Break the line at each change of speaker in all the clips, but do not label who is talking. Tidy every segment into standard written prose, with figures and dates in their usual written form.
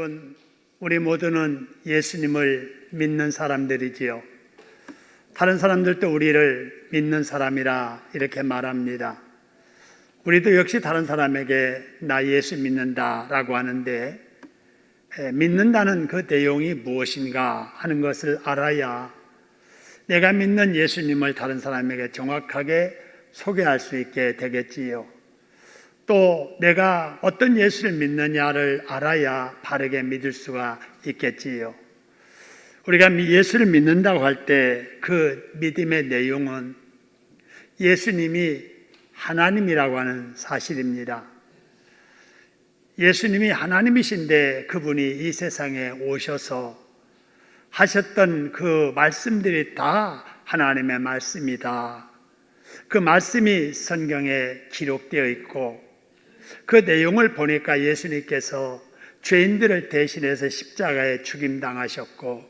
여러분, 우리 모두는 예수님을 믿는 사람들이지요. 다른 사람들도 우리를 믿는 사람이라 이렇게 말합니다. 우리도 역시 다른 사람에게 나 예수 믿는다 라고 하는데, 믿는다는 그 내용이 무엇인가 하는 것을 알아야 내가 믿는 예수님을 다른 사람에게 정확하게 소개할 수 있게 되겠지요. 또 내가 어떤 예수를 믿느냐를 알아야 바르게 믿을 수가 있겠지요. 우리가 예수를 믿는다고 할 때 그 믿음의 내용은 예수님이 하나님이라고 하는 사실입니다. 예수님이 하나님이신데 그분이 이 세상에 오셔서 하셨던 그 말씀들이 다 하나님의 말씀이다. 그 말씀이 성경에 기록되어 있고, 그 내용을 보니까 예수님께서 죄인들을 대신해서 십자가에 죽임당하셨고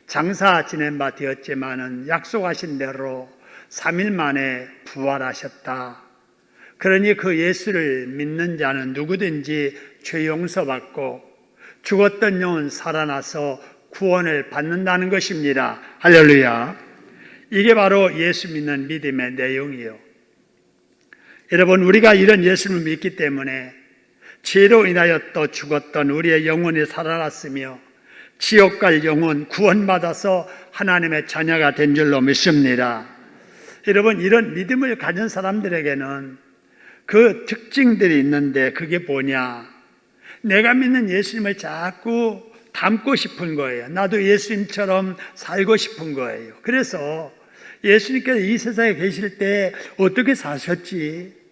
장사 지낸 바 되었지만은 약속하신 대로 3일 만에 부활하셨다. 그러니 그 예수를 믿는 자는 누구든지 죄 용서받고 죽었던 영혼 살아나서 구원을 받는다는 것입니다. 할렐루야. 이게 바로 예수 믿는 믿음의 내용이요. 여러분, 우리가 이런 예수를 믿기 때문에 죄로 인하여 또 죽었던 우리의 영혼이 살아났으며 지옥 갈 영혼 구원받아서 하나님의 자녀가 된 줄로 믿습니다. 여러분, 이런 믿음을 가진 사람들에게는 그 특징들이 있는데, 그게 뭐냐? 내가 믿는 예수님을 자꾸 닮고 싶은 거예요. 나도 예수님처럼 살고 싶은 거예요. 그래서 예수님께서 이 세상에 계실 때 어떻게 사셨지?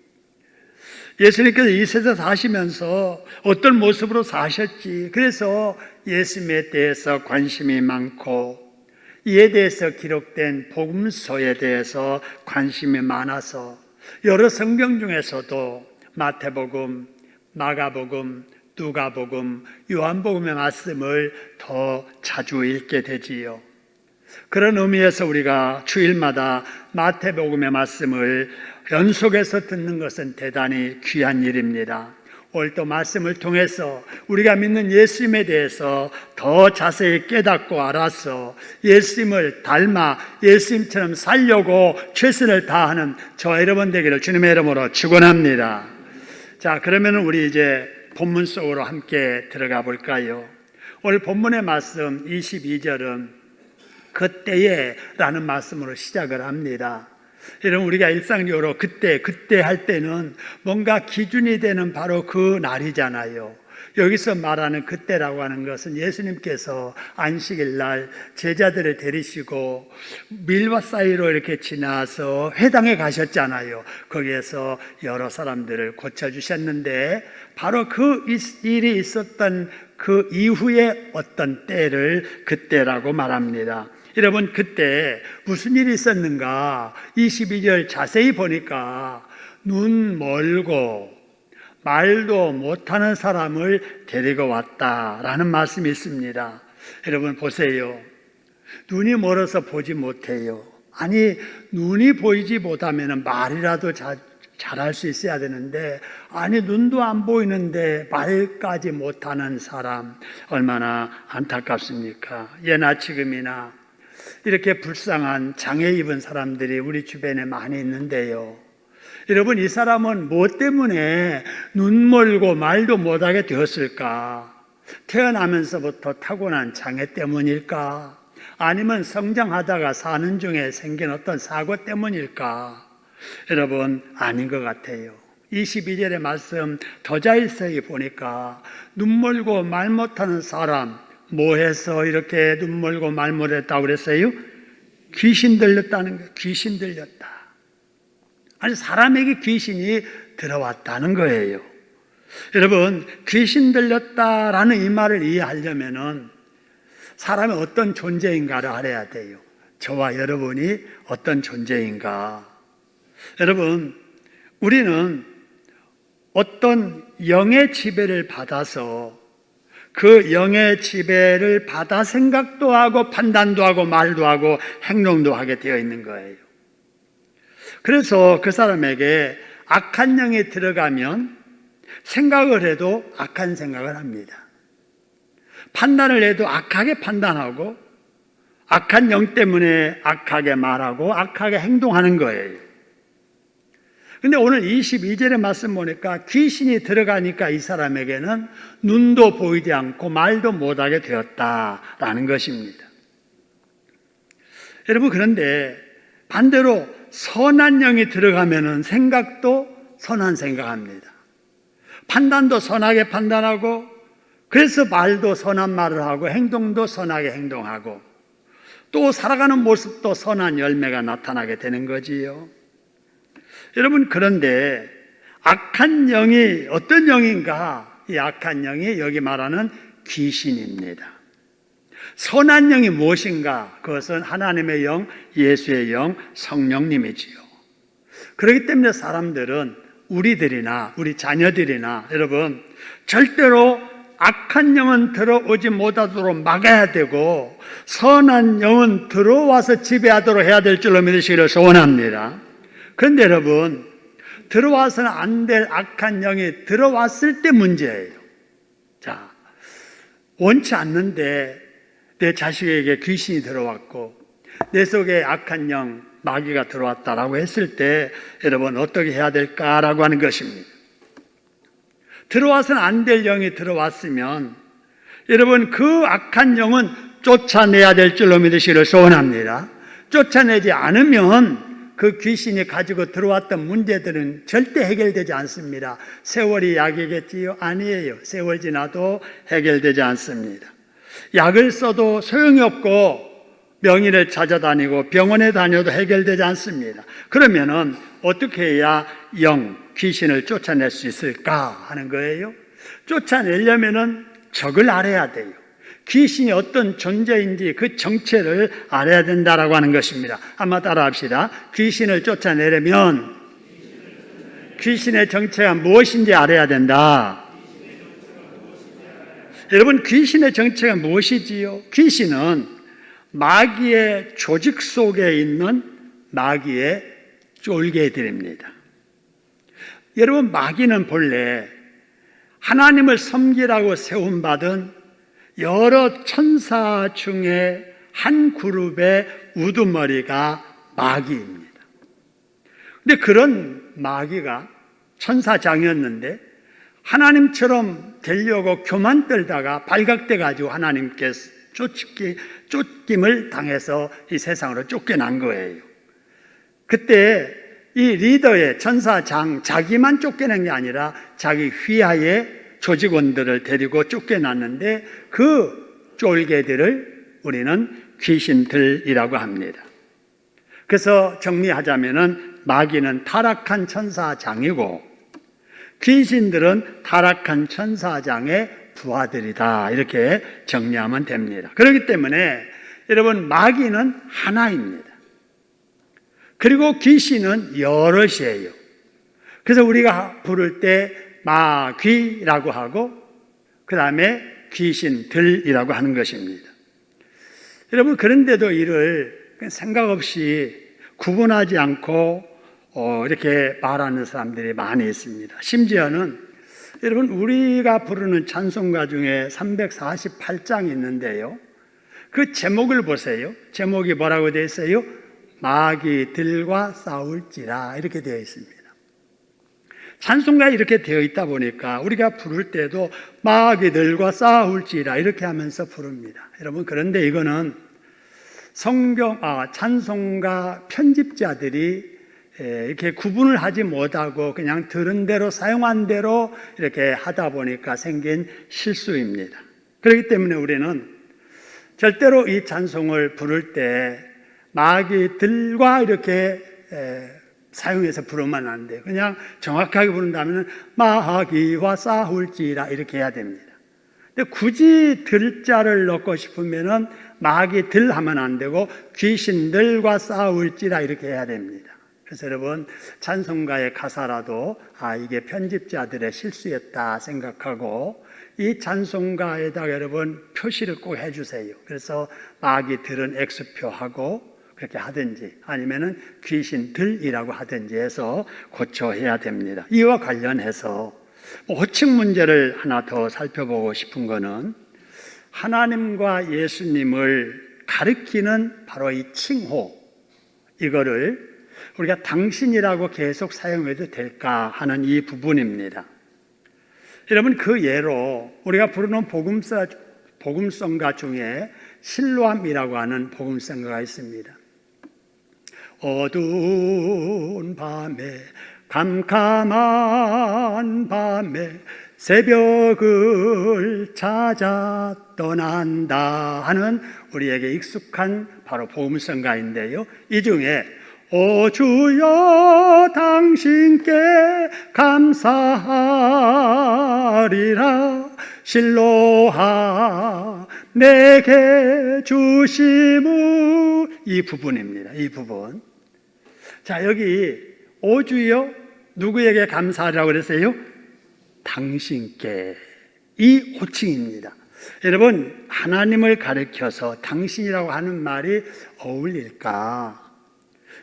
예수님께서 이 세상에 사시면서 어떤 모습으로 사셨지? 그래서 예수님에 대해서 관심이 많고, 이에 대해서 기록된 복음서에 대해서 관심이 많아서 여러 성경 중에서도 마태복음, 마가복음, 누가복음, 요한복음의 말씀을 더 자주 읽게 되지요. 그런 의미에서 우리가 주일마다 마태복음의 말씀을 연속해서 듣는 것은 대단히 귀한 일입니다. 오늘 또 말씀을 통해서 우리가 믿는 예수님에 대해서 더 자세히 깨닫고 알아서 예수님을 닮아 예수님처럼 살려고 최선을 다하는 저와 여러분 되기를 주님의 이름으로 축원합니다. 자, 그러면 우리 이제 본문 속으로 함께 들어가 볼까요? 오늘 본문의 말씀 22절은 그때에 라는 말씀으로 시작을 합니다. 여러분, 우리가 일상적으로 그때 할 때는 뭔가 기준이 되는 바로 그 날이잖아요. 여기서 말하는 그때라고 하는 것은 예수님께서 안식일 날 제자들을 데리시고 밀밭 사이로 이렇게 지나서 회당에 가셨잖아요. 거기에서 여러 사람들을 고쳐주셨는데, 바로 그 일이 있었던 그 이후에 어떤 때를 그때라고 말합니다. 여러분, 그때 무슨 일이 있었는가? 22절 자세히 보니까 눈 멀고 말도 못하는 사람을 데리고 왔다라는 말씀이 있습니다. 여러분 보세요. 눈이 멀어서 보지 못해요. 아니, 눈이 보이지 못하면 말이라도 잘할 수 있어야 되는데, 아니 눈도 안 보이는데 말까지 못하는 사람, 얼마나 안타깝습니까? 예나 지금이나 이렇게 불쌍한 장애 입은 사람들이 우리 주변에 많이 있는데요. 여러분, 이 사람은 무엇 때문에 눈 멀고 말도 못하게 되었을까? 태어나면서부터 타고난 장애 때문일까? 아니면 성장하다가 사는 중에 생긴 어떤 사고 때문일까? 여러분, 아닌 것 같아요. 22절의 말씀 더 자세히 보니까 눈 멀고 말 못하는 사람, 뭐 해서 이렇게 눈 멀고 말 못했다고 그랬어요? 귀신 들렸다는 거예요. 귀신 들렸다. 아니, 사람에게 귀신이 들어왔다는 거예요. 여러분, 귀신 들렸다라는 이 말을 이해하려면은 사람이 어떤 존재인가를 알아야 돼요. 저와 여러분이 어떤 존재인가. 여러분, 우리는 어떤 영의 지배를 받아서 그 영의 지배를 받아 생각도 하고 판단도 하고 말도 하고 행동도 하게 되어 있는 거예요. 그래서 그 사람에게 악한 영이 들어가면 생각을 해도 악한 생각을 합니다. 판단을 해도 악하게 판단하고 악한 영 때문에 악하게 말하고 악하게 행동하는 거예요. 근데 오늘 22절의 말씀 보니까 귀신이 들어가니까 이 사람에게는 눈도 보이지 않고 말도 못하게 되었다라는 것입니다. 여러분, 그런데 반대로 선한 영이 들어가면은 생각도 선한 생각합니다. 판단도 선하게 판단하고, 그래서 말도 선한 말을 하고 행동도 선하게 행동하고, 또 살아가는 모습도 선한 열매가 나타나게 되는 거지요. 여러분, 그런데 악한 영이 어떤 영인가? 이 악한 영이 여기 말하는 귀신입니다. 선한 영이 무엇인가? 그것은 하나님의 영, 예수의 영, 성령님이지요. 그렇기 때문에 사람들은 우리들이나 우리 자녀들이나 여러분 절대로 악한 영은 들어오지 못하도록 막아야 되고 선한 영은 들어와서 지배하도록 해야 될 줄로 믿으시기를 소원합니다. 그런데 여러분, 들어와서는 안 될 악한 영이 들어왔을 때 문제예요. 자, 원치 않는데 내 자식에게 귀신이 들어왔고 내 속에 악한 영, 마귀가 들어왔다라고 했을 때 여러분 어떻게 해야 될까라고 하는 것입니다. 들어와서는 안 될 영이 들어왔으면 여러분 그 악한 영은 쫓아내야 될 줄로 믿으시기를 소원합니다. 쫓아내지 않으면 그 귀신이 가지고 들어왔던 문제들은 절대 해결되지 않습니다. 세월이 약이겠지요? 아니에요. 세월 지나도 해결되지 않습니다. 약을 써도 소용이 없고 명의를 찾아다니고 병원에 다녀도 해결되지 않습니다. 그러면은 어떻게 해야 귀신을 쫓아낼 수 있을까 하는 거예요. 쫓아내려면은 적을 알아야 돼요. 귀신이 어떤 존재인지 그 정체를 알아야 된다라고 하는 것입니다. 한번 따라 합시다. 귀신을 쫓아내려면 귀신의 정체가 무엇인지 알아야 된다. 여러분, 귀신의 정체가 무엇이지요? 귀신은 마귀의 조직 속에 있는 마귀의 쫄개들입니다. 여러분, 마귀는 본래 하나님을 섬기라고 세움받은 여러 천사 중에 한 그룹의 우두머리가 마귀입니다. 근데 그런 마귀가 천사장이었는데 하나님처럼 되려고 교만 떨다가 발각돼 가지고 하나님께서 쫓김을 당해서 이 세상으로 쫓겨난 거예요. 그때 이 리더의 천사장 자기만 쫓겨난 게 아니라 자기 휘하의 조직원들을 데리고 쫓겨났는데 그 쫄개들을 우리는 귀신들이라고 합니다. 그래서 정리하자면은 마귀는 타락한 천사장이고 귀신들은 타락한 천사장의 부하들이다, 이렇게 정리하면 됩니다. 그렇기 때문에 여러분, 마귀는 하나입니다. 그리고 귀신은 여럿이에요. 그래서 우리가 부를 때 마귀라고 하고 그 다음에 귀신들이라고 하는 것입니다. 여러분, 그런데도 이를 생각 없이 구분하지 않고 이렇게 말하는 사람들이 많이 있습니다. 심지어는 여러분, 우리가 부르는 찬송가 중에 348장이 있는데요, 그 제목을 보세요. 제목이 뭐라고 되어 있어요? 마귀들과 싸울지라, 이렇게 되어 있습니다. 찬송가에 이렇게 되어 있다 보니까 우리가 부를 때도 마귀들과 싸울지라 이렇게 하면서 부릅니다. 여러분, 그런데 이거는 찬송가 편집자들이 이렇게 구분을 하지 못하고 그냥 들은 대로 사용한 대로 이렇게 하다 보니까 생긴 실수입니다. 그렇기 때문에 우리는 절대로 이 찬송을 부를 때 마귀들과 이렇게 사용해서 부르면 안 돼요. 그냥 정확하게 부른다면 마귀와 싸울지라 이렇게 해야 됩니다. 근데 굳이 들자를 넣고 싶으면은 마귀들 하면 안 되고 귀신들과 싸울지라 이렇게 해야 됩니다. 그래서 여러분, 찬송가의 가사라도 이게 편집자들의 실수였다 생각하고 이 찬송가에다가 여러분 표시를 꼭 해주세요. 그래서 마귀들은 X표하고 그렇게 하든지 아니면은 귀신들이라고 하든지 해서 고쳐해야 됩니다. 이와 관련해서 호칭 문제를 하나 더 살펴보고 싶은 거는 하나님과 예수님을 가리키는 바로 이 칭호, 이거를 우리가 당신이라고 계속 사용해도 될까 하는 이 부분입니다. 여러분, 그 예로 우리가 부르는 복음성가 중에 실로암이라고 하는 복음성가가 있습니다. 어두운 밤에, 캄캄한 밤에 새벽을 찾아 떠난다 하는 우리에게 익숙한 바로 복음성가인데요. 이 중에 오 주여 당신께 감사하리라 실로하 내게 주심을, 이 부분입니다. 이 부분. 자, 여기 오 주여 누구에게 감사하라고 그랬어요? 당신께. 이 호칭입니다. 여러분, 하나님을 가리켜서 당신이라고 하는 말이 어울릴까?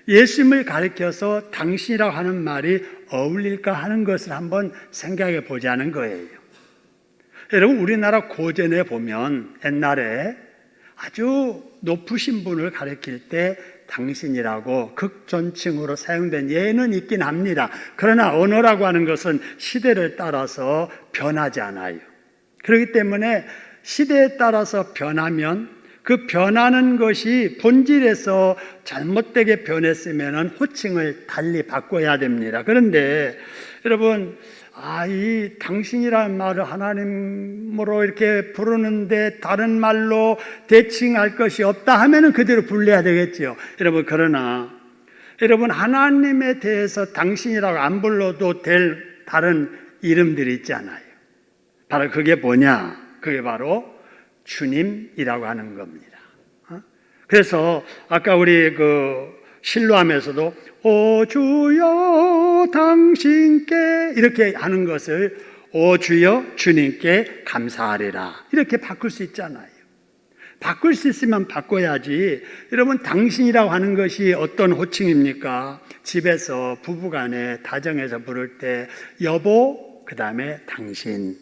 예수님을 가리켜서 당신이라고 하는 말이 어울릴까 하는 것을 한번 생각해 보자는 거예요. 여러분, 우리나라 고전에 보면 옛날에 아주 높으신 분을 가리킬 때 당신이라고 극존칭으로 사용된 예는 있긴 합니다. 그러나 언어라고 하는 것은 시대를 따라서 변하지 않아요. 그렇기 때문에 시대에 따라서 변하면 그 변하는 것이 본질에서 잘못되게 변했으면 호칭을 달리 바꿔야 됩니다. 그런데 여러분, 이 당신이라는 말을 하나님으로 이렇게 부르는데 다른 말로 대칭할 것이 없다 하면은 그대로 불러야 되겠죠. 여러분, 그러나 여러분, 하나님에 대해서 당신이라고 안 불러도 될 다른 이름들이 있잖아요. 바로 그게 뭐냐? 그게 바로 주님이라고 하는 겁니다. 그래서 아까 우리 실로암에서도 오 주여 당신께 이렇게 하는 것을 오 주여 주님께 감사하리라 이렇게 바꿀 수 있잖아요. 바꿀 수 있으면 바꿔야지. 여러분, 당신이라고 하는 것이 어떤 호칭입니까? 집에서 부부간에 다정해서 부를 때 여보, 그 다음에 당신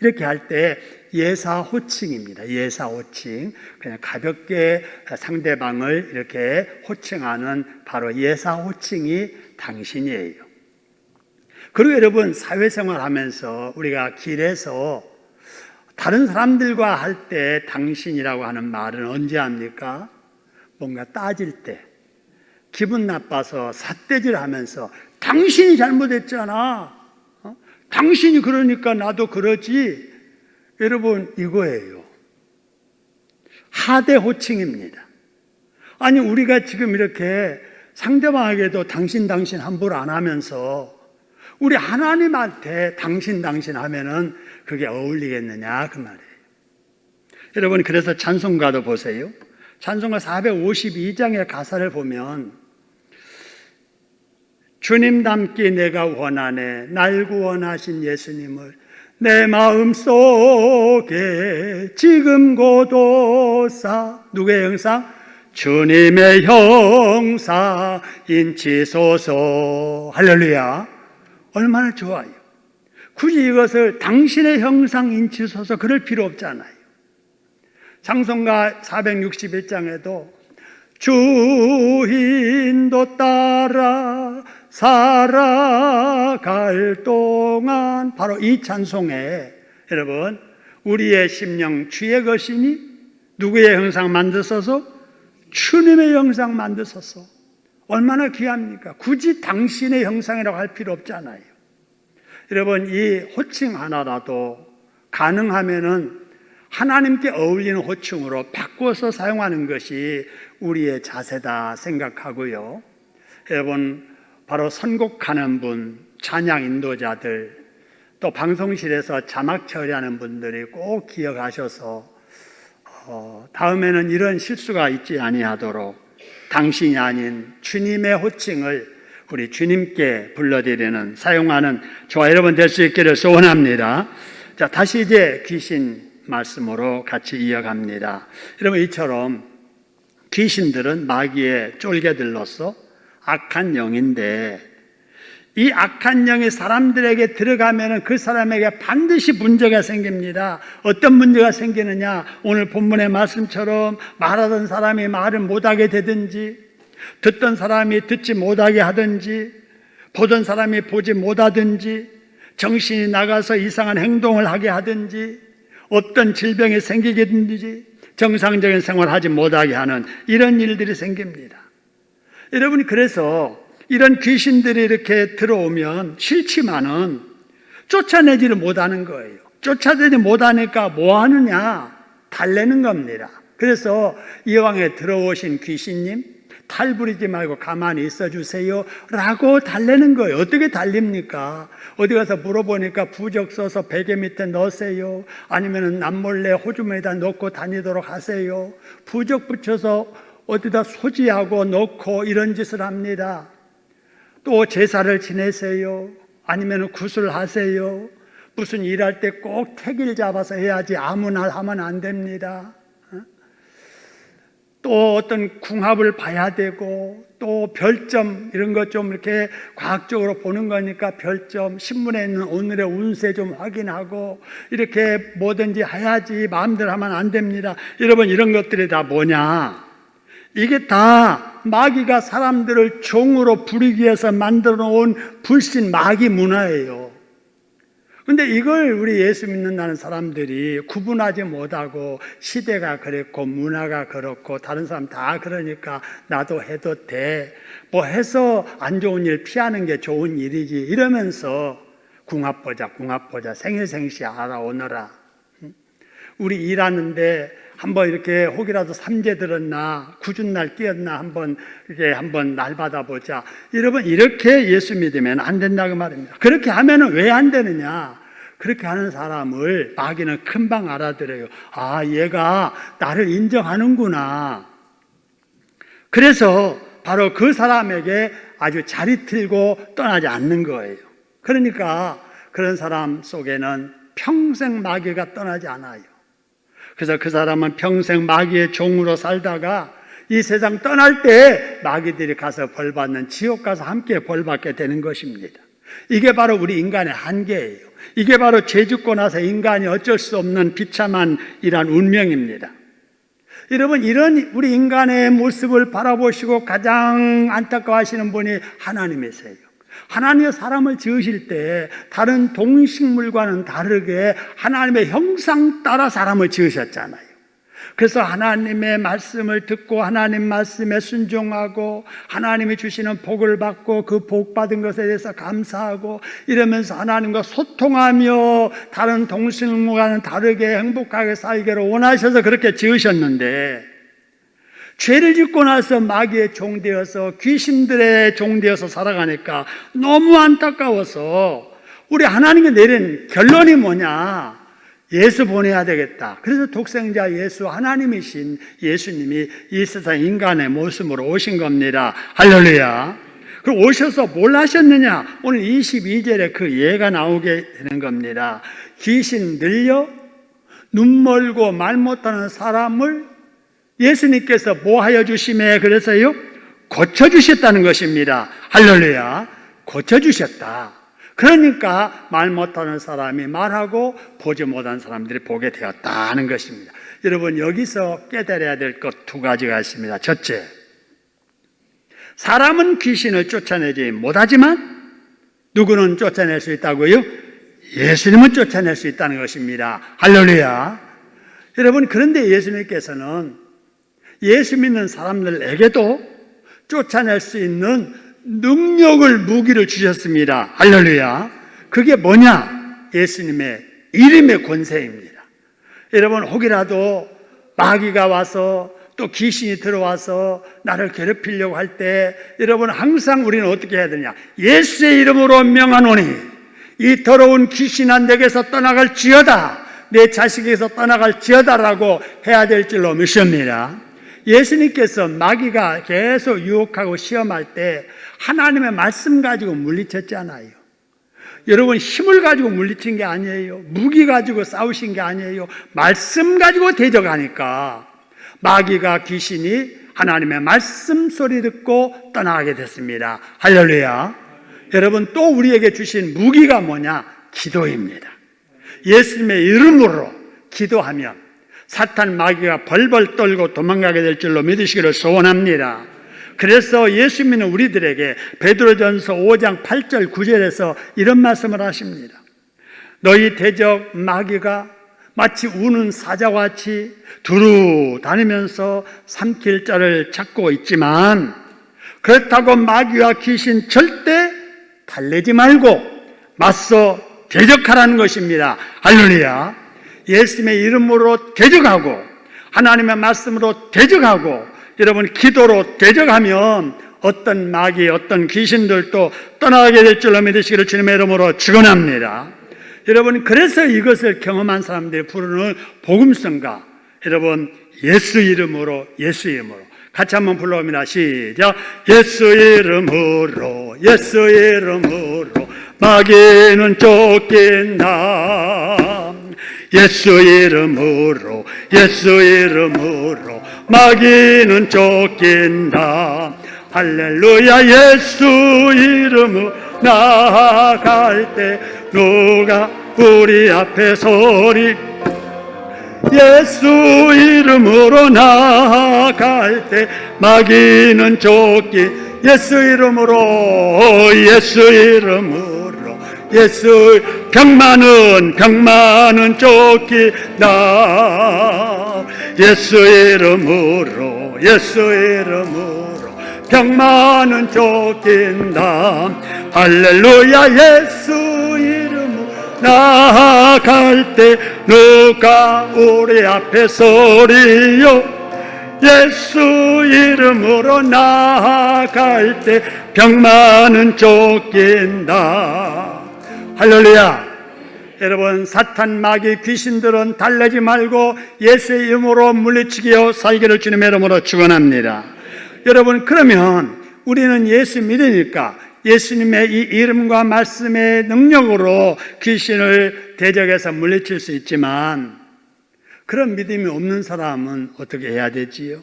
이렇게 할 때 예사 호칭입니다. 예사 호칭. 그냥 가볍게 상대방을 이렇게 호칭하는 바로 예사 호칭이 당신이에요. 그리고 여러분, 사회생활 하면서 우리가 길에서 다른 사람들과 할 때 당신이라고 하는 말은 언제 합니까? 뭔가 따질 때, 기분 나빠서 삿대질 하면서 당신이 잘못했잖아. 당신이 그러니까 나도 그러지. 여러분, 이거예요. 하대 호칭입니다. 아니, 우리가 지금 이렇게 상대방에게도 당신 함부로 안 하면서 우리 하나님한테 당신 하면은 그게 어울리겠느냐 그 말이에요. 여러분, 그래서 찬송가도 보세요. 찬송가 452장의 가사를 보면 주님 닮기 내가 원하네 날 구원하신 예수님을 내 마음속에 지금 고도사 누구의 형상? 주님의 형상 인치소서. 할렐루야. 얼마나 좋아요. 굳이 이것을 당신의 형상 인치소서 그럴 필요 없잖아요. 찬송가 461장에도 주 인도 따라 살아갈 동안 바로 이 찬송에 여러분 우리의 심령 주의 것이니 누구의 형상 만드소서? 주님의 형상 만드소서. 얼마나 귀합니까? 굳이 당신의 형상이라고 할 필요 없잖아요. 여러분, 이 호칭 하나라도 가능하면은 하나님께 어울리는 호칭으로 바꿔서 사용하는 것이 우리의 자세다 생각하고요. 여러분, 바로 선곡하는 분, 찬양 인도자들, 또 방송실에서 자막 처리하는 분들이 꼭 기억하셔서 다음에는 이런 실수가 있지 아니하도록 당신이 아닌 주님의 호칭을 우리 주님께 불러드리는 사용하는 저와 여러분 될 수 있기를 소원합니다. 자, 다시 이제 귀신 말씀으로 같이 이어갑니다. 여러분, 이처럼 귀신들은 마귀의 쫄개들로서 악한 영인데 이 악한 영이 사람들에게 들어가면 그 사람에게 반드시 문제가 생깁니다. 어떤 문제가 생기느냐? 오늘 본문의 말씀처럼 말하던 사람이 말을 못하게 되든지, 듣던 사람이 듣지 못하게 하든지, 보던 사람이 보지 못하든지, 정신이 나가서 이상한 행동을 하게 하든지, 어떤 질병이 생기게 되든지, 정상적인 생활을 하지 못하게 하는 이런 일들이 생깁니다. 여러분이 그래서 이런 귀신들이 이렇게 들어오면 싫지만은 쫓아내지를 못하는 거예요. 쫓아내지 못하니까 뭐 하느냐? 달래는 겁니다. 그래서 이왕에 들어오신 귀신님, 탈 부리지 말고 가만히 있어 주세요 라고 달래는 거예요. 어떻게 달립니까? 어디 가서 물어보니까 부적 써서 베개 밑에 넣으세요, 아니면 남몰래 호주머니에다 넣고 다니도록 하세요, 부적 붙여서 어디다 소지하고 넣고 이런 짓을 합니다. 또 제사를 지내세요, 아니면 구슬하세요, 무슨 일할 때 꼭 택일 잡아서 해야지 아무 날 하면 안 됩니다. 또 어떤 궁합을 봐야 되고, 또 별점 이런 것 좀 이렇게 과학적으로 보는 거니까 별점, 신문에 있는 오늘의 운세 좀 확인하고 이렇게 뭐든지 해야지 마음대로 하면 안 됩니다. 여러분, 이런 것들이 다 뭐냐? 이게 다 마귀가 사람들을 종으로 부리기 위해서 만들어 놓은 불신 마귀 문화예요. 근데 이걸 우리 예수 믿는다는 사람들이 구분하지 못하고, 시대가 그랬고 문화가 그렇고 다른 사람 다 그러니까 나도 해도 돼, 뭐 해서 안 좋은 일 피하는 게 좋은 일이지 이러면서 궁합 보자 생일생시 알아오너라. 우리 일하는데 한번 이렇게 혹이라도 삼재 들었나, 구준날 끼었나 한번 날 받아보자. 여러분, 이렇게 예수 믿으면 안 된다고 말입니다. 그렇게 하면은 왜 안 되느냐? 그렇게 하는 사람을 마귀는 금방 알아들어요. 아, 얘가 나를 인정하는구나. 그래서 바로 그 사람에게 아주 자리 틀고 떠나지 않는 거예요. 그러니까 그런 사람 속에는 평생 마귀가 떠나지 않아요. 그래서 그 사람은 평생 마귀의 종으로 살다가 이 세상 떠날 때 마귀들이 가서 벌받는 지옥 가서 함께 벌받게 되는 것입니다. 이게 바로 우리 인간의 한계예요. 이게 바로 죄 짓고 나서 인간이 어쩔 수 없는 비참한 이런 운명입니다. 여러분, 이런 우리 인간의 모습을 바라보시고 가장 안타까워하시는 분이 하나님이세요. 하나님이 사람을 지으실 때 다른 동식물과는 다르게 하나님의 형상 따라 사람을 지으셨잖아요. 그래서 하나님의 말씀을 듣고 하나님 말씀에 순종하고 하나님이 주시는 복을 받고 그 복 받은 것에 대해서 감사하고 이러면서 하나님과 소통하며 다른 동식물과는 다르게 행복하게 살기를 원하셔서 그렇게 지으셨는데, 죄를 짓고 나서 마귀의 종되어서 귀신들의 종되어서 살아가니까 너무 안타까워서 우리 하나님이 내린 결론이 뭐냐? 예수 보내야 되겠다. 그래서 독생자 예수, 하나님이신 예수님이 이 세상 인간의 모습으로 오신 겁니다. 할렐루야. 그리고 오셔서 뭘 하셨느냐? 오늘 22절에 그 예가 나오게 되는 겁니다. 귀신 들려 눈 멀고 말 못하는 사람을 예수님께서 뭐 하여 주심에, 그래서요 고쳐주셨다는 것입니다. 할렐루야. 고쳐주셨다. 그러니까 말 못하는 사람이 말하고 보지 못한 사람들이 보게 되었다는 것입니다. 여러분, 여기서 깨달아야 될 것 두 가지가 있습니다. 첫째, 사람은 귀신을 쫓아내지 못하지만 누구는 쫓아낼 수 있다고요? 예수님은 쫓아낼 수 있다는 것입니다. 할렐루야. 여러분, 그런데 예수님께서는 예수 믿는 사람들에게도 쫓아낼 수 있는 능력을, 무기를 주셨습니다. 할렐루야. 그게 뭐냐? 예수님의 이름의 권세입니다. 여러분, 혹이라도 마귀가 와서 또 귀신이 들어와서 나를 괴롭히려고 할 때 여러분, 항상 우리는 어떻게 해야 되냐? 예수의 이름으로 명하노니 이 더러운 귀신아 내게서 떠나갈지어다, 내 자식에게서 떠나갈지어다라고 해야 될 줄로 믿습니다. 예수님께서 마귀가 계속 유혹하고 시험할 때 하나님의 말씀 가지고 물리쳤잖아요. 여러분, 힘을 가지고 물리친 게 아니에요. 무기 가지고 싸우신 게 아니에요. 말씀 가지고 대적하니까 마귀가, 귀신이 하나님의 말씀 소리 듣고 떠나가게 됐습니다. 할렐루야. 여러분 또 우리에게 주신 무기가 뭐냐? 기도입니다. 예수님의 이름으로 기도하면 사탄 마귀가 벌벌 떨고 도망가게 될 줄로 믿으시기를 소원합니다. 그래서 예수님은 우리들에게 베드로전서 5장 8절 9절에서 이런 말씀을 하십니다. 너희 대적 마귀가 마치 우는 사자와 같이 두루 다니면서 삼킬 자를 찾고 있지만 그렇다고 마귀와 귀신 절대 달래지 말고 맞서 대적하라는 것입니다. 할렐루야. 예수님의 이름으로 대적하고 하나님의 말씀으로 대적하고 여러분 기도로 대적하면 어떤 마귀 어떤 귀신들도 떠나게 될 줄로 믿으시기를 주님의 이름으로 축원합니다. 여러분 그래서 이것을 경험한 사람들이 부르는 복음성가 여러분 예수 이름으로 같이 한번 불러봅니다. 시작. 예수 이름으로 마귀는 쫓긴다. 예수 이름으로 마귀는 쫓긴다. 할렐루야. 예수 이름으로 나아갈 때 누가 우리 앞에 서리. 예수 이름으로 나아갈 때 마귀는 쫓기. 예수 이름으로 병마는 쫓기나. 예수 이름으로 병마는 쫓긴다. 할렐루야. 예수 이름으로 나아갈 때 누가 우리 앞에 서리요. 예수 이름으로 나아갈 때 병마는 쫓긴다. 할렐루야. 여러분 사탄 마귀 귀신들은 달래지 말고 예수의 이름으로 물리치기요 살기를 주님의 이름으로 축원합니다. 여러분 그러면 우리는 예수 믿으니까 예수님의 이 이름과 말씀의 능력으로 귀신을 대적해서 물리칠 수 있지만 그런 믿음이 없는 사람은 어떻게 해야 되지요?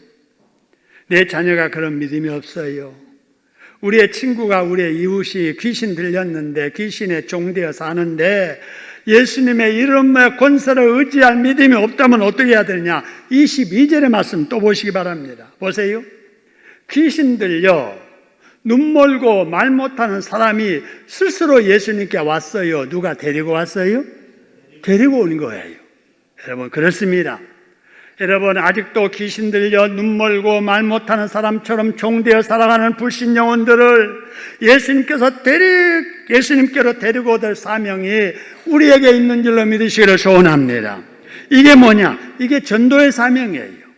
내 자녀가 그런 믿음이 없어요. 우리의 친구가 우리의 이웃이 귀신 들렸는데 귀신에 종되어 사는데 예수님의 이름의 권세를 의지할 믿음이 없다면 어떻게 해야 되느냐? 22절의 말씀 또 보시기 바랍니다. 보세요. 귀신 들려 눈 멀고 말 못하는 사람이 스스로 예수님께 왔어요? 누가 데리고 왔어요? 데리고 온 거예요. 여러분 그렇습니다. 여러분 아직도 귀신 들려 눈 멀고 말 못하는 사람처럼 종되어 살아가는 불신 영혼들을 예수님께로 데리고 올 사명이 우리에게 있는 줄로 믿으시기를 소원합니다. 이게 뭐냐? 이게 전도의 사명이에요.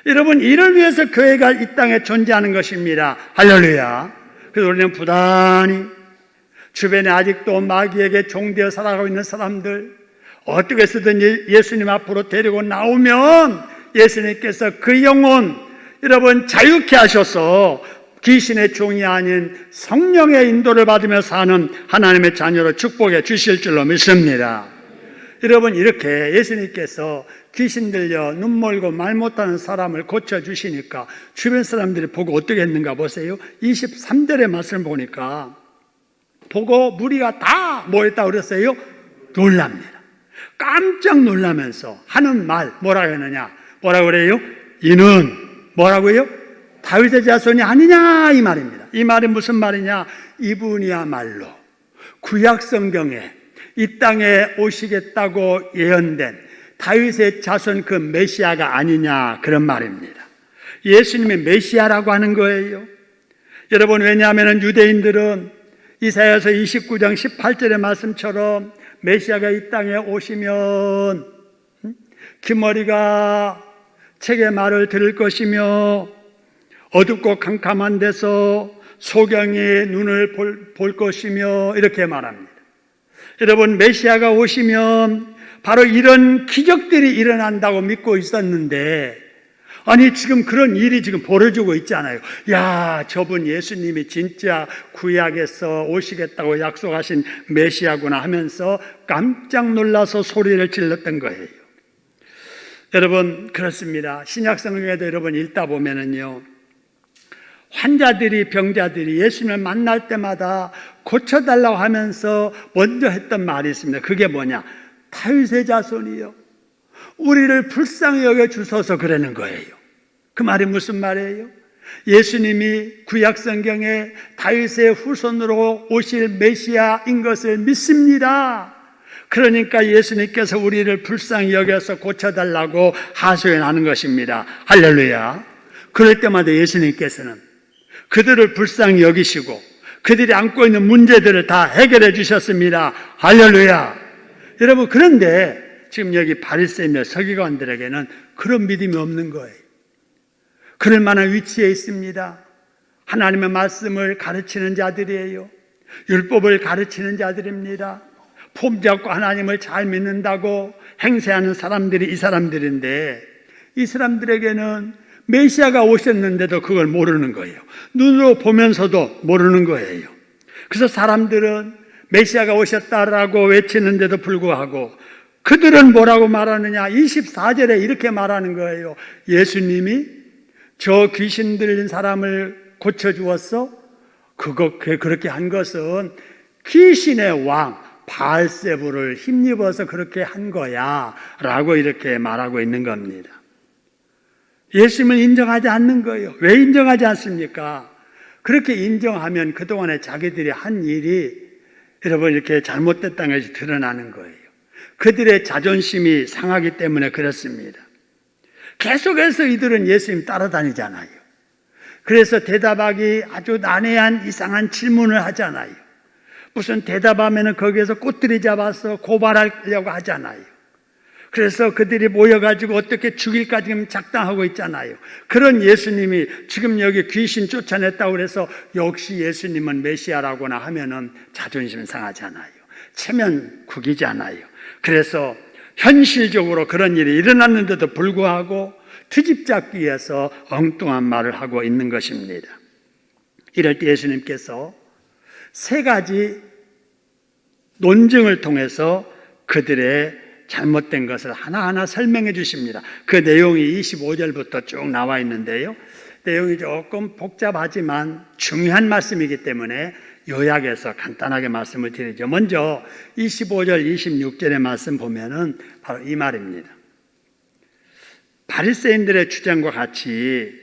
여러분 이를 위해서 교회가 이 땅에 존재하는 것입니다. 할렐루야. 그래서 우리는 부단히 주변에 아직도 마귀에게 종되어 살아가고 있는 사람들 어떻게 쓰든 예수님 앞으로 데리고 나오면 예수님께서 그 영혼 여러분 자유케 하셔서 귀신의 종이 아닌 성령의 인도를 받으며 사는 하나님의 자녀로 축복해 주실 줄로 믿습니다. 여러분 이렇게 예수님께서 귀신 들려 눈 멀고 말 못하는 사람을 고쳐주시니까 주변 사람들이 보고 어떻게 했는가 보세요. 23절의 말씀을 보니까 보고 무리가 다 뭐했다고 그랬어요? 놀랍니다. 깜짝 놀라면서 하는 말 뭐라고 했느냐? 뭐라고 그래요? 이는 뭐라고요? 다윗의 자손이 아니냐 이 말입니다. 이 말이 무슨 말이냐? 이분이야말로 구약 성경에 이 땅에 오시겠다고 예언된 다윗의 자손 그 메시아가 아니냐 그런 말입니다. 예수님이 메시아라고 하는 거예요. 여러분 왜냐하면 유대인들은 이사야서 29장 18절의 말씀처럼 메시아가 이 땅에 오시면 기머리가 책의 말을 들을 것이며 어둡고 캄캄한 데서 소경이 눈을 볼 것이며 이렇게 말합니다. 여러분 메시아가 오시면 바로 이런 기적들이 일어난다고 믿고 있었는데 아니 지금 그런 일이 지금 벌어지고 있잖아요. 야, 저분 예수님이 진짜 구약에서 오시겠다고 약속하신 메시아구나 하면서 깜짝 놀라서 소리를 질렀던 거예요. 여러분 그렇습니다. 신약 성경에도 여러분 읽다 보면은요 환자들이, 병자들이 예수님을 만날 때마다 고쳐달라고 하면서 먼저 했던 말이 있습니다. 그게 뭐냐? 다윗의 자손이요, 우리를 불쌍히 여겨 주소서, 그러는 거예요. 그 말이 무슨 말이에요? 예수님이 구약 성경에 다윗의 후손으로 오실 메시아인 것을 믿습니다. 그러니까 예수님께서 우리를 불쌍히 여겨서 고쳐달라고 하소연하는 것입니다. 할렐루야. 그럴 때마다 예수님께서는 그들을 불쌍히 여기시고 그들이 안고 있는 문제들을 다 해결해 주셨습니다. 할렐루야. 여러분, 그런데 지금 여기 바리새인들, 서기관들에게는 그런 믿음이 없는 거예요. 그럴 만한 위치에 있습니다. 하나님의 말씀을 가르치는 자들이에요. 율법을 가르치는 자들입니다. 폼 잡고 하나님을 잘 믿는다고 행세하는 사람들이 이 사람들인데, 이 사람들에게는 메시아가 오셨는데도 그걸 모르는 거예요. 눈으로 보면서도 모르는 거예요. 그래서 사람들은 메시아가 오셨다라고 외치는데도 불구하고 그들은 뭐라고 말하느냐? 24절에 이렇게 말하는 거예요. 예수님이 저 귀신 들린 사람을 고쳐주었어? 그렇게 한 것은 귀신의 왕 바알세부를 힘입어서 그렇게 한 거야 라고 이렇게 말하고 있는 겁니다. 예수님을 인정하지 않는 거예요. 왜 인정하지 않습니까? 그렇게 인정하면 그동안에 자기들이 한 일이 여러분 이렇게 잘못됐다는 것이 드러나는 거예요. 그들의 자존심이 상하기 때문에 그렇습니다. 계속해서 이들은 예수님 따라다니잖아요. 그래서 대답하기 아주 난해한 이상한 질문을 하잖아요. 무슨 대답하면 거기에서 꽃들이 잡아서 고발하려고 하잖아요. 그래서 그들이 모여가지고 어떻게 죽일까 지금 작당하고 있잖아요. 그런 예수님이 지금 여기 귀신 쫓아냈다고 그래서 역시 예수님은 메시아라고나 하면은 자존심 상하잖아요. 체면 구기잖아요. 그래서 현실적으로 그런 일이 일어났는데도 불구하고 트집 잡기 위해서 엉뚱한 말을 하고 있는 것입니다. 이럴 때 예수님께서 세 가지 논증을 통해서 그들의 잘못된 것을 하나하나 설명해 주십니다. 그 내용이 25절부터 쭉 나와 있는데요. 내용이 조금 복잡하지만 중요한 말씀이기 때문에 요약해서 간단하게 말씀을 드리죠. 먼저 25절, 26절의 말씀 보면은 바로 이 말입니다. 바리새인들의 주장과 같이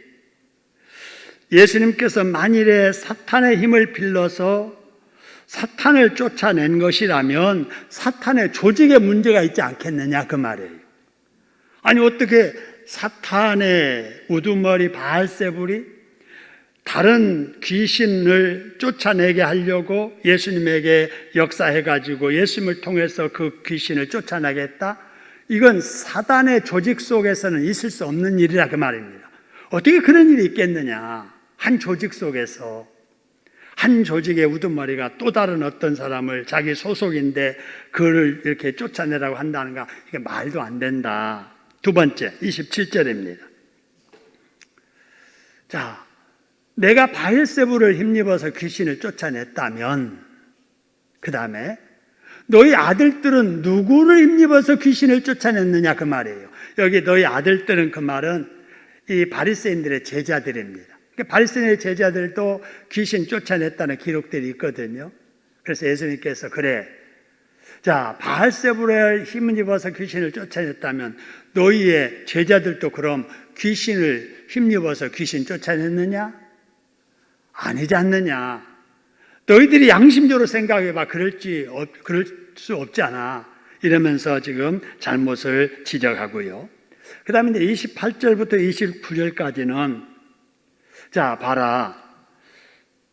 예수님께서 만일에 사탄의 힘을 빌려서 사탄을 쫓아낸 것이라면 사탄의 조직에 문제가 있지 않겠느냐, 그 말이에요. 아니, 어떻게 사탄의 우두머리 바알세불이 다른 귀신을 쫓아내게 하려고 예수님에게 역사해가지고 예수님을 통해서 그 귀신을 쫓아내겠다? 이건 사단의 조직 속에서는 있을 수 없는 일이라, 그 말입니다. 어떻게 그런 일이 있겠느냐? 한 조직 속에서 한 조직의 우두머리가 또 다른 어떤 사람을 자기 소속인데 그를 이렇게 쫓아내라고 한다는가? 이게 말도 안 된다. 두 번째, 27절입니다. 자, 내가 바알세부를 힘입어서 귀신을 쫓아냈다면, 그 다음에 너희 아들들은 누구를 힘입어서 귀신을 쫓아냈느냐, 그 말이에요. 여기 너희 아들들은, 그 말은 이 바리새인들의 제자들입니다. 바리새인의 제자들도 귀신 쫓아냈다는 기록들이 있거든요. 그래서 예수님께서 그래, 자, 바알세불을 힘입어서 귀신을 쫓아냈다면 너희의 제자들도 그럼 귀신을 힘입어서 귀신 쫓아냈느냐? 아니지 않느냐? 너희들이 양심적으로 생각해봐. 그럴 수 없잖아. 이러면서 지금 잘못을 지적하고요. 그 다음에 이제 28절부터 29절까지는 자, 봐라.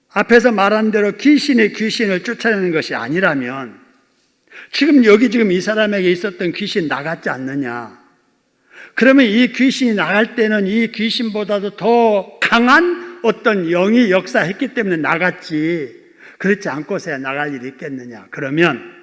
앞에서 말한 대로 귀신이 귀신을 쫓아내는 것이 아니라면 지금 이 사람에게 있었던 귀신 나갔지 않느냐? 그러면 이 귀신이 나갈 때는 이 귀신보다도 더 강한 어떤 영이 역사했기 때문에 나갔지, 그렇지 않고서야 나갈 일이 있겠느냐? 그러면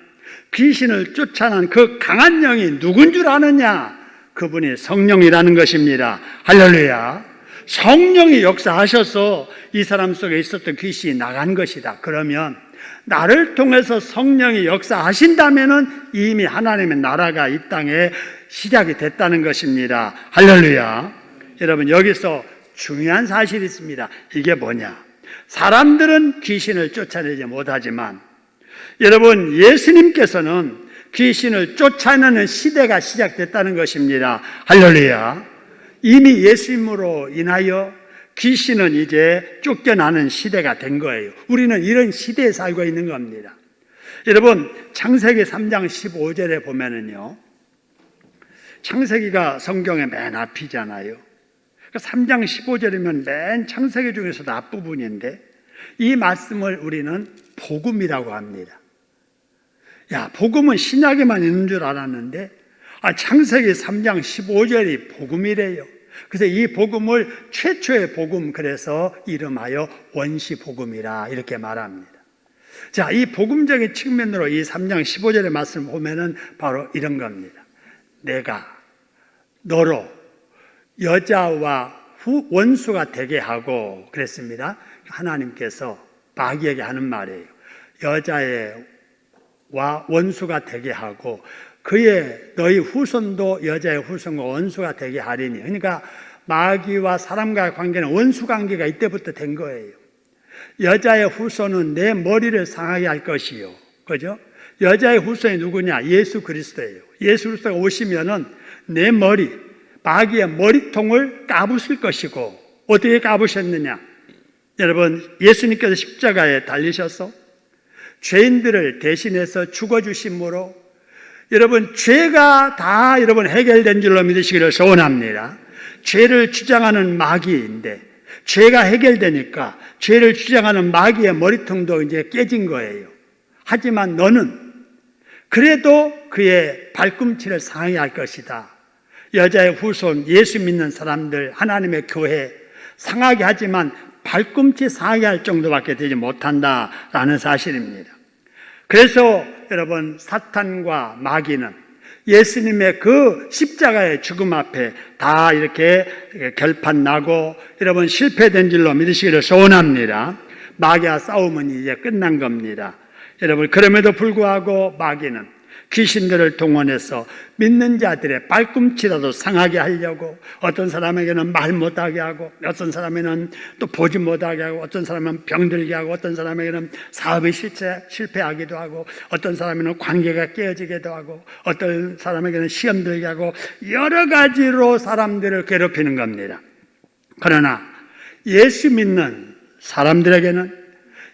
귀신을 쫓아낸 그 강한 영이 누군 줄 아느냐? 그분이 성령이라는 것입니다. 할렐루야. 성령이 역사하셔서 이 사람 속에 있었던 귀신이 나간 것이다. 그러면 나를 통해서 성령이 역사하신다면은 이미 하나님의 나라가 이 땅에 시작이 됐다는 것입니다. 할렐루야. 여러분, 여기서 중요한 사실이 있습니다. 이게 뭐냐? 사람들은 귀신을 쫓아내지 못하지만 여러분, 예수님께서는 귀신을 쫓아내는 시대가 시작됐다는 것입니다. 할렐루야. 이미 예수님으로 인하여 귀신은 이제 쫓겨나는 시대가 된 거예요. 우리는 이런 시대에 살고 있는 겁니다. 여러분, 창세기 3장 15절에 보면은요, 창세기가 성경의 맨 앞이잖아요. 3장 15절이면 맨 창세기 중에서도 앞부분인데 이 말씀을 우리는 복음이라고 합니다. 야, 복음은 신약에만 있는 줄 알았는데 창세기 3장 15절이 복음이래요. 그래서 이 복음을 최초의 복음, 그래서 이름하여 원시복음이라 이렇게 말합니다. 자, 이 복음적인 측면으로 이 3장 15절의 말씀을 보면은 바로 이런 겁니다. 내가 너로 여자와 원수가 되게 하고, 그랬습니다. 하나님께서 마귀에게 하는 말이에요. 여자와 원수가 되게 하고 너희 후손도 여자의 후손과 원수가 되게 하리니. 그러니까 마귀와 사람과의 관계는 원수 관계가 이때부터 된 거예요. 여자의 후손은 내 머리를 상하게 할 것이요. 그죠? 여자의 후손이 누구냐? 예수 그리스도예요. 예수 그리스도가 오시면은 내 머리, 마귀의 머리통을 까부실 것이고, 어떻게 까부셨느냐? 여러분, 예수님께서 십자가에 달리셔서 죄인들을 대신해서 죽어주심으로 여러분, 죄가 다 여러분 해결된 줄로 믿으시기를 소원합니다. 죄를 주장하는 마귀인데 죄가 해결되니까 죄를 주장하는 마귀의 머리통도 이제 깨진 거예요. 하지만 너는 그래도 그의 발꿈치를 상하게 할 것이다. 여자의 후손, 예수 믿는 사람들, 하나님의 교회 상하게 하지만 발꿈치 상하게 할 정도밖에 되지 못한다라는 사실입니다. 그래서 여러분, 사탄과 마귀는 예수님의 그 십자가의 죽음 앞에 다 이렇게 결판 나고 여러분 실패된 줄로 믿으시기를 소원합니다. 마귀와 싸움은 이제 끝난 겁니다. 여러분, 그럼에도 불구하고 마귀는 귀신들을 동원해서 믿는 자들의 발꿈치라도 상하게 하려고, 어떤 사람에게는 말 못하게 하고, 어떤 사람에게는 또 보지 못하게 하고, 어떤 사람은 병들게 하고, 어떤 사람에게는 사업이 실패하기도 하고, 어떤 사람에게는 관계가 깨어지기도 하고, 어떤 사람에게는 시험 들게 하고, 여러 가지로 사람들을 괴롭히는 겁니다. 그러나 예수 믿는 사람들에게는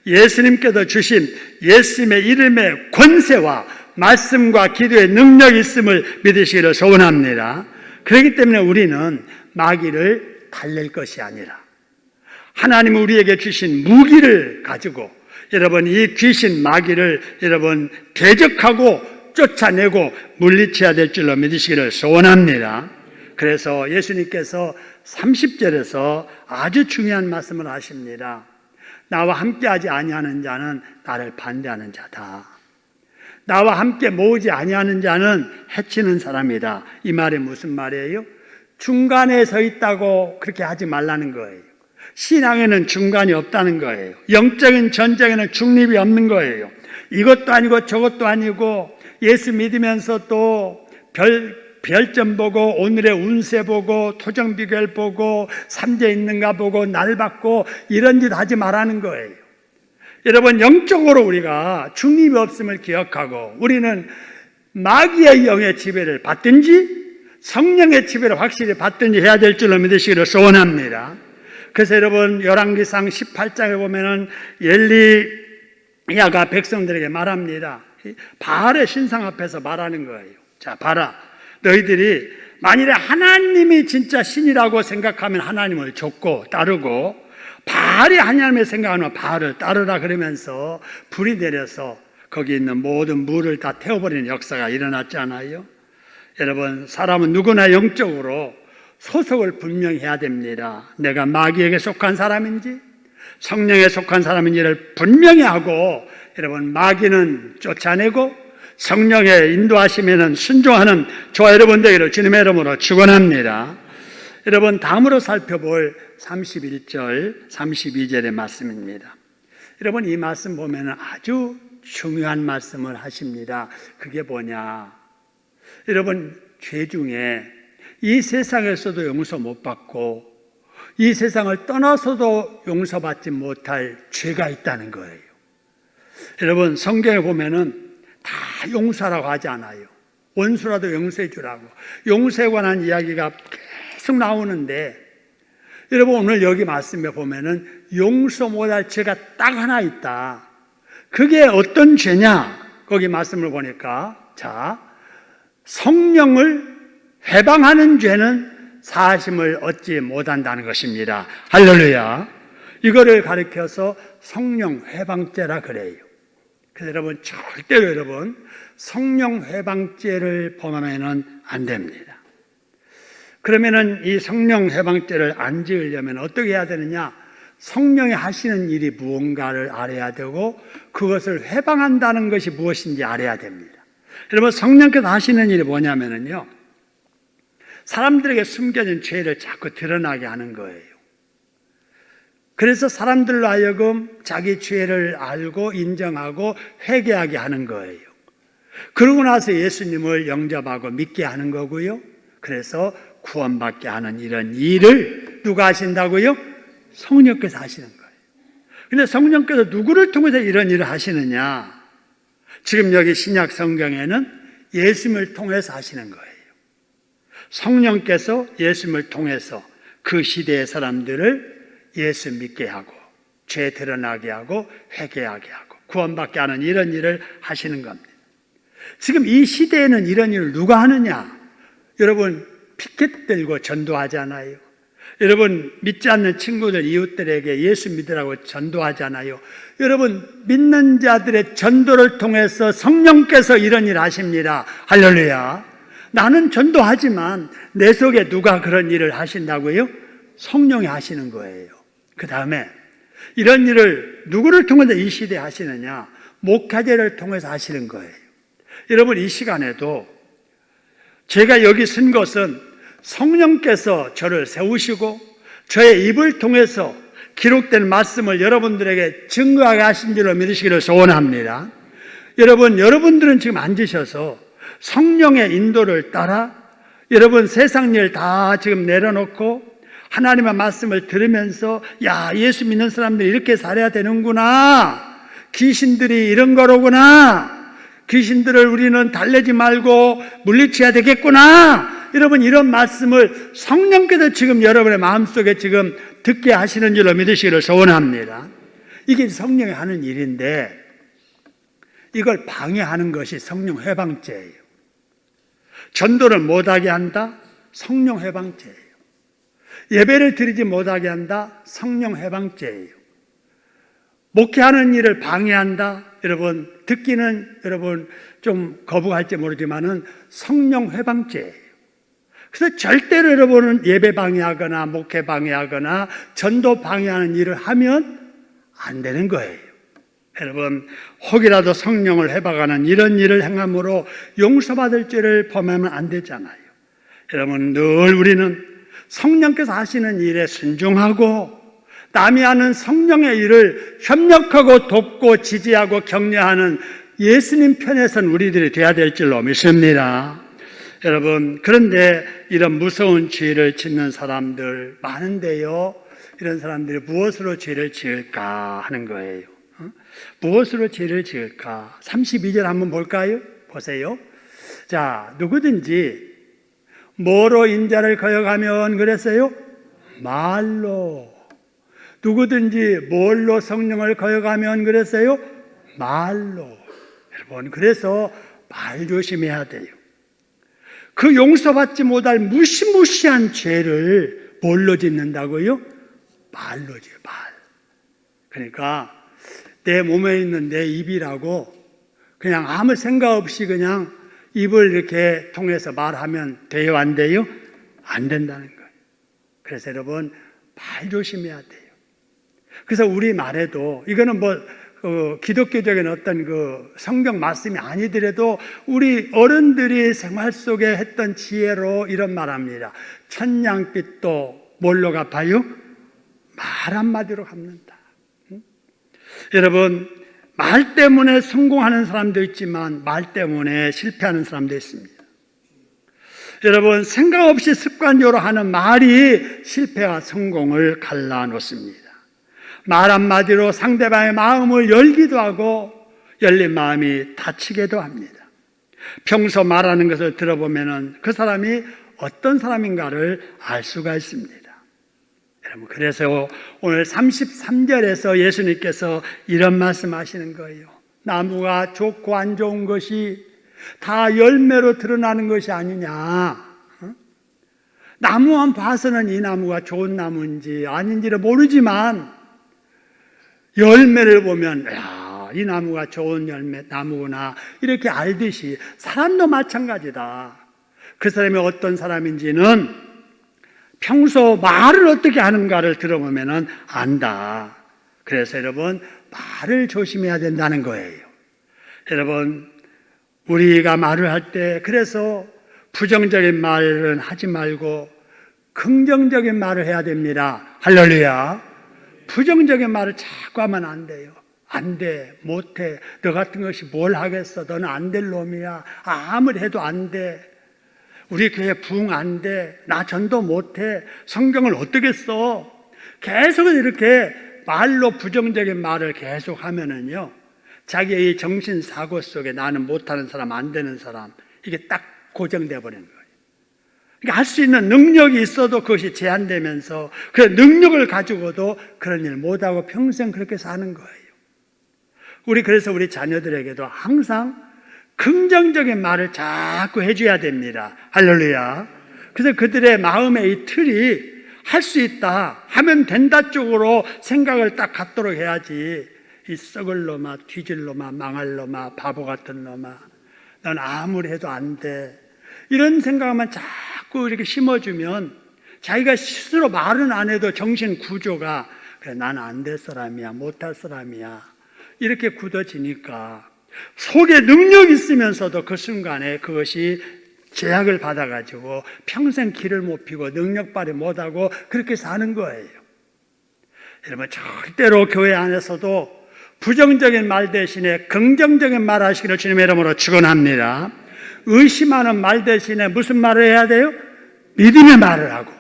예수님께서 주신 예수님의 이름의 권세와 말씀과 기도의 능력이 있음을 믿으시기를 소원합니다. 그렇기 때문에 우리는 마귀를 달랠 것이 아니라 하나님이 우리에게 주신 무기를 가지고 여러분, 이 귀신 마귀를 여러분 대적하고 쫓아내고 물리쳐야 될 줄로 믿으시기를 소원합니다. 그래서 예수님께서 30절에서 아주 중요한 말씀을 하십니다. 나와 함께하지 아니하는 자는 나를 반대하는 자다. 나와 함께 모으지 아니하는 자는 해치는 사람이다. 이 말이 무슨 말이에요? 중간에 서 있다고 그렇게 하지 말라는 거예요. 신앙에는 중간이 없다는 거예요. 영적인 전쟁에는 중립이 없는 거예요. 이것도 아니고 저것도 아니고 예수 믿으면서 또 별점 보고 오늘의 운세 보고 토정 비결 보고 삼재 있는가 보고 날 받고 이런 짓 하지 말라는 거예요. 여러분, 영적으로 우리가 중립이 없음을 기억하고 우리는 마귀의 영의 지배를 받든지 성령의 지배를 확실히 받든지 해야 될 줄로 믿으시기를 소원합니다. 그래서 여러분, 열왕기상 18장에 보면은 엘리야가 백성들에게 말합니다. 바알의 신상 앞에서 말하는 거예요. 자, 봐라. 너희들이 만일에 하나님이 진짜 신이라고 생각하면 하나님을 좇고 따르고, 바알이 하나님을 생각하면 바알을 따르라 그러면서 불이 내려서 거기 있는 모든 물을 다 태워버리는 역사가 일어났잖아요. 여러분, 사람은 누구나 영적으로 소속을 분명히 해야 됩니다. 내가 마귀에게 속한 사람인지 성령에 속한 사람인지를 분명히 하고, 여러분, 마귀는 쫓아내고 성령의 인도하시면 순종하는 저와 여러분 되기를 주님의 이름으로 축원합니다. 여러분, 다음으로 살펴볼 31절, 32절의 말씀입니다. 여러분, 이 말씀 보면 아주 중요한 말씀을 하십니다. 그게 뭐냐? 여러분, 죄 중에 이 세상에서도 용서 못 받고 이 세상을 떠나서도 용서받지 못할 죄가 있다는 거예요. 여러분, 성경에 보면은 다 용서라고 하지 않아요. 원수라도 용서해 주라고. 용서에 관한 이야기가 계속 나오는데, 여러분, 오늘 여기 말씀에 보면은 용서 못할 죄가 딱 하나 있다. 그게 어떤 죄냐? 거기 말씀을 보니까, 자, 성령을 회방하는 죄는 사하심을 얻지 못한다는 것입니다. 할렐루야. 이거를 가리켜서 성령 회방죄라 그래요. 그래서 여러분, 절대로 여러분, 성령 회방죄를 범하면은 안 됩니다. 그러면은 이 성령 회방죄를 안 지으려면 어떻게 해야 되느냐? 성령이 하시는 일이 무언가를 알아야 되고, 그것을 회방한다는 것이 무엇인지 알아야 됩니다. 여러분, 성령께서 하시는 일이 뭐냐면요, 사람들에게 숨겨진 죄를 자꾸 드러나게 하는 거예요. 그래서 사람들로 하여금 자기 죄를 알고 인정하고 회개하게 하는 거예요. 그러고 나서 예수님을 영접하고 믿게 하는 거고요. 그래서 구원받게 하는 이런 일을 누가 하신다고요? 성령께서 하시는 거예요. 근데 성령께서 누구를 통해서 이런 일을 하시느냐? 지금 여기 신약 성경에는 예수님을 통해서 하시는 거예요. 성령께서 예수님을 통해서 그 시대의 사람들을 예수 믿게 하고 죄 드러나게 하고 회개하게 하고 구원받게 하는 이런 일을 하시는 겁니다. 지금 이 시대에는 이런 일을 누가 하느냐? 여러분, 피켓 들고 전도하잖아요. 여러분, 믿지 않는 친구들, 이웃들에게 예수 믿으라고 전도하잖아요. 여러분, 믿는 자들의 전도를 통해서 성령께서 이런 일을 하십니다. 할렐루야. 나는 전도하지만 내 속에 누가 그런 일을 하신다고요? 성령이 하시는 거예요. 그 다음에 이런 일을 누구를 통해서 이 시대에 하시느냐? 목회자를 통해서 하시는 거예요. 여러분, 이 시간에도 제가 여기 쓴 것은 성령께서 저를 세우시고 저의 입을 통해서 기록된 말씀을 여러분들에게 증거하게 하신 줄로 믿으시기를 소원합니다. 여러분들은 지금 앉으셔서 성령의 인도를 따라 여러분 세상 일 다 지금 내려놓고 하나님의 말씀을 들으면서, 야, 예수 믿는 사람들이 이렇게 살아야 되는구나, 귀신들이 이런 거로구나, 귀신들을 우리는 달래지 말고 물리쳐야 되겠구나, 여러분 이런 말씀을 성령께서 지금 여러분의 마음속에 지금 듣게 하시는 줄로 믿으시기를 소원합니다. 이게 성령이 하는 일인데 이걸 방해하는 것이 성령 회방죄예요. 전도를 못하게 한다? 성령 회방죄예요. 예배를 드리지 못하게 한다? 성령 회방죄예요. 목회하는 일을 방해한다? 여러분, 듣기는 여러분 좀 거부할지 모르지만은 성령 회방죄예요. 그래서 절대로 여러분은 예배 방해하거나 목회 방해하거나 전도 방해하는 일을 하면 안 되는 거예요. 여러분, 혹이라도 성령을 회방하는 이런 일을 행함으로 용서받을 죄를 범하면 안 되잖아요. 여러분, 늘 우리는 성령께서 하시는 일에 순종하고 남이 하는 성령의 일을 협력하고 돕고 지지하고 격려하는 예수님 편에 선 우리들이 돼야 될 줄로 믿습니다. 여러분, 그런데 이런 무서운 죄를 짓는 사람들 많은데요, 이런 사람들이 무엇으로 죄를 지을까 하는 거예요. 무엇으로 죄를 지을까? 32절 한번 볼까요? 보세요. 자, 누구든지 뭐로 인자를 거역하면 그랬어요? 말로. 누구든지 뭘로 성령을 거역하면 그랬어요? 말로. 여러분, 그래서 말 조심해야 돼요. 그 용서받지 못할 무시무시한 죄를 뭘로 짓는다고요? 말로 지어요, 말. 그러니까 내 몸에 있는 내 입이라고 그냥 아무 생각 없이 그냥 입을 이렇게 통해서 말하면 돼요, 안 돼요? 안 된다는 거예요. 그래서 여러분, 말 조심해야 돼요. 그래서 우리 말에도 이거는 기독교적인 어떤 성경 말씀이 아니더라도 우리 어른들이 생활 속에 했던 지혜로 이런 말합니다. 천냥빚도 뭘로 갚아요? 말 한마디로 갚는다. 여러분, 말 때문에 성공하는 사람도 있지만 말 때문에 실패하는 사람도 있습니다. 여러분, 생각 없이 습관적으로 하는 말이 실패와 성공을 갈라놓습니다. 말 한마디로 상대방의 마음을 열기도 하고 열린 마음이 다치게도 합니다. 평소 말하는 것을 들어보면 그 사람이 어떤 사람인가를 알 수가 있습니다. 여러분, 그래서 오늘 33절에서 예수님께서 이런 말씀하시는 거예요. 나무가 좋고 안 좋은 것이 다 열매로 드러나는 것이 아니냐. 나무만 봐서는 이 나무가 좋은 나무인지 아닌지를 모르지만 열매를 보면 이 나무가 좋은 열매 나무구나 이렇게 알듯이 사람도 마찬가지다. 그 사람이 어떤 사람인지는 평소 말을 어떻게 하는가를 들어보면 안다. 그래서 여러분, 말을 조심해야 된다는 거예요. 여러분, 우리가 말을 할 때 그래서 부정적인 말은 하지 말고 긍정적인 말을 해야 됩니다. 할렐루야. 부정적인 말을 자꾸 하면 안 돼요. 안 돼, 못해, 너 같은 것이 뭘 하겠어, 너는 안 될 놈이야, 아무리 해도 안 돼, 우리 교회 부흥 안 돼, 나 전도 못해, 성경을 어떻게 써. 계속 이렇게 말로 부정적인 말을 계속 하면은요, 자기의 정신사고 속에 나는 못하는 사람, 안 되는 사람, 이게 딱 고정되어 버리는 거예요. 그러니까 할 수 있는 능력이 있어도 그것이 제한되면서 그 능력을 가지고도 그런 일 못하고 평생 그렇게 사는 거예요. 그래서 우리 자녀들에게도 항상 긍정적인 말을 자꾸 해줘야 됩니다. 할렐루야. 그래서 그들의 마음의 이 틀이 할 수 있다, 하면 된다 쪽으로 생각을 딱 갖도록 해야지, 이 썩을 놈아, 뒤질 놈아, 망할 놈아, 바보 같은 놈아, 넌 아무리 해도 안 돼, 이런 생각만 자꾸 이렇게 심어주면 자기가 스스로 말은 안 해도 정신 구조가 그래, 나는 안 될 사람이야, 못할 사람이야, 이렇게 굳어지니까 속에 능력이 있으면서도 그 순간에 그것이 제약을 받아가지고 평생 길을 못 피고 능력 발휘 못하고 그렇게 사는 거예요. 여러분, 절대로 교회 안에서도 부정적인 말 대신에 긍정적인 말 하시기를 주님의 이름으로 축원합니다. 의심하는 말 대신에 무슨 말을 해야 돼요? 믿음의 말을 하고,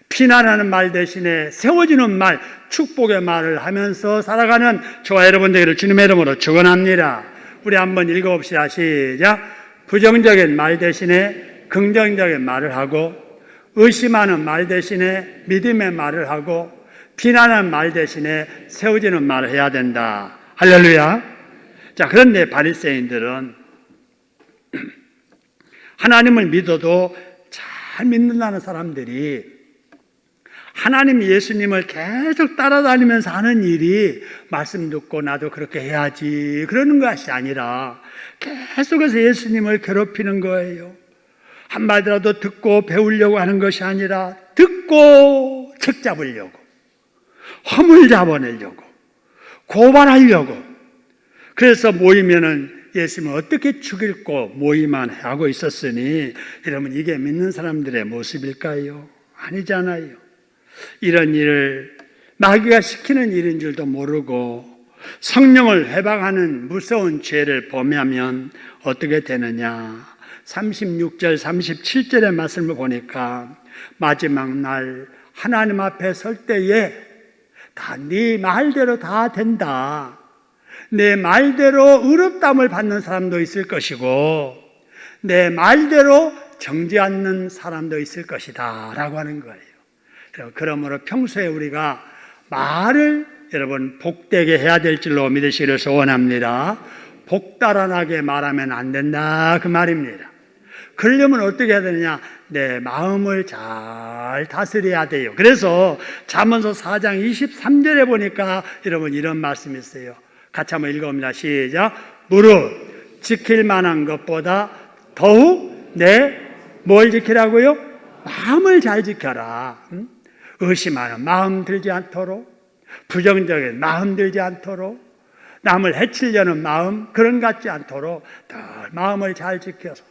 비난하는 말 대신에 세워지는 말, 축복의 말을 하면서 살아가는 저와 여러분들을 주님의 이름으로 축원합니다. 우리 한번 읽어봅시다. 시작. 부정적인 말 대신에 긍정적인 말을 하고, 의심하는 말 대신에 믿음의 말을 하고, 비난하는 말 대신에 세워지는 말을 해야 된다. 할렐루야. 자, 그런데 바리새인들은 하나님을 믿어도 잘 믿는다는 사람들이 하나님 예수님을 계속 따라다니면서 하는 일이 말씀 듣고 나도 그렇게 해야지 그러는 것이 아니라 계속해서 예수님을 괴롭히는 거예요. 한마디라도 듣고 배우려고 하는 것이 아니라 듣고 책 잡으려고, 허물 잡아내려고, 고발하려고. 그래서 모이면은 예수님을 어떻게 죽일고 모이만 하고 있었으니, 여러분, 이게 믿는 사람들의 모습일까요? 아니잖아요. 이런 일을 마귀가 시키는 일인 줄도 모르고 성령을 회방하는 무서운 죄를 범하면 어떻게 되느냐. 36절 37절의 말씀을 보니까 마지막 날 하나님 앞에 설 때에 다 네 말대로 다 된다, 내 말대로 의롭다함을 받는 사람도 있을 것이고 내 말대로 정죄 않는 사람도 있을 것이다 라고 하는 거예요. 그러므로 평소에 우리가 말을 여러분 복되게 해야 될 줄로 믿으시기를 소원합니다. 복달아나게 말하면 안 된다 그 말입니다. 그러려면 어떻게 해야 되느냐? 내 마음을 잘 다스려야 돼요. 그래서 잠언서 4장 23절에 보니까 여러분 이런 말씀이 있어요. 같이 한번 읽어봅니다. 시작. 무릇 지킬 만한 것보다 더욱 내 뭘 지키라고요? 마음을 잘 지켜라. 의심하는 마음 들지 않도록, 부정적인 마음 들지 않도록, 남을 해치려는 마음 그런 같지 않도록 더 마음을 잘 지켜서,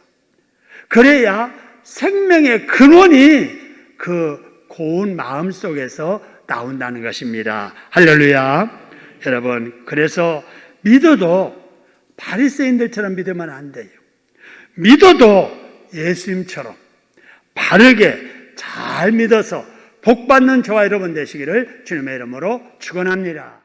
그래야 생명의 근원이 그 고운 마음 속에서 나온다는 것입니다. 할렐루야. 여러분, 그래서 믿어도 바리새인들처럼 믿으면 안 돼요. 믿어도 예수님처럼 바르게 잘 믿어서 복받는 저와 여러분 되시기를 주님의 이름으로 축원합니다.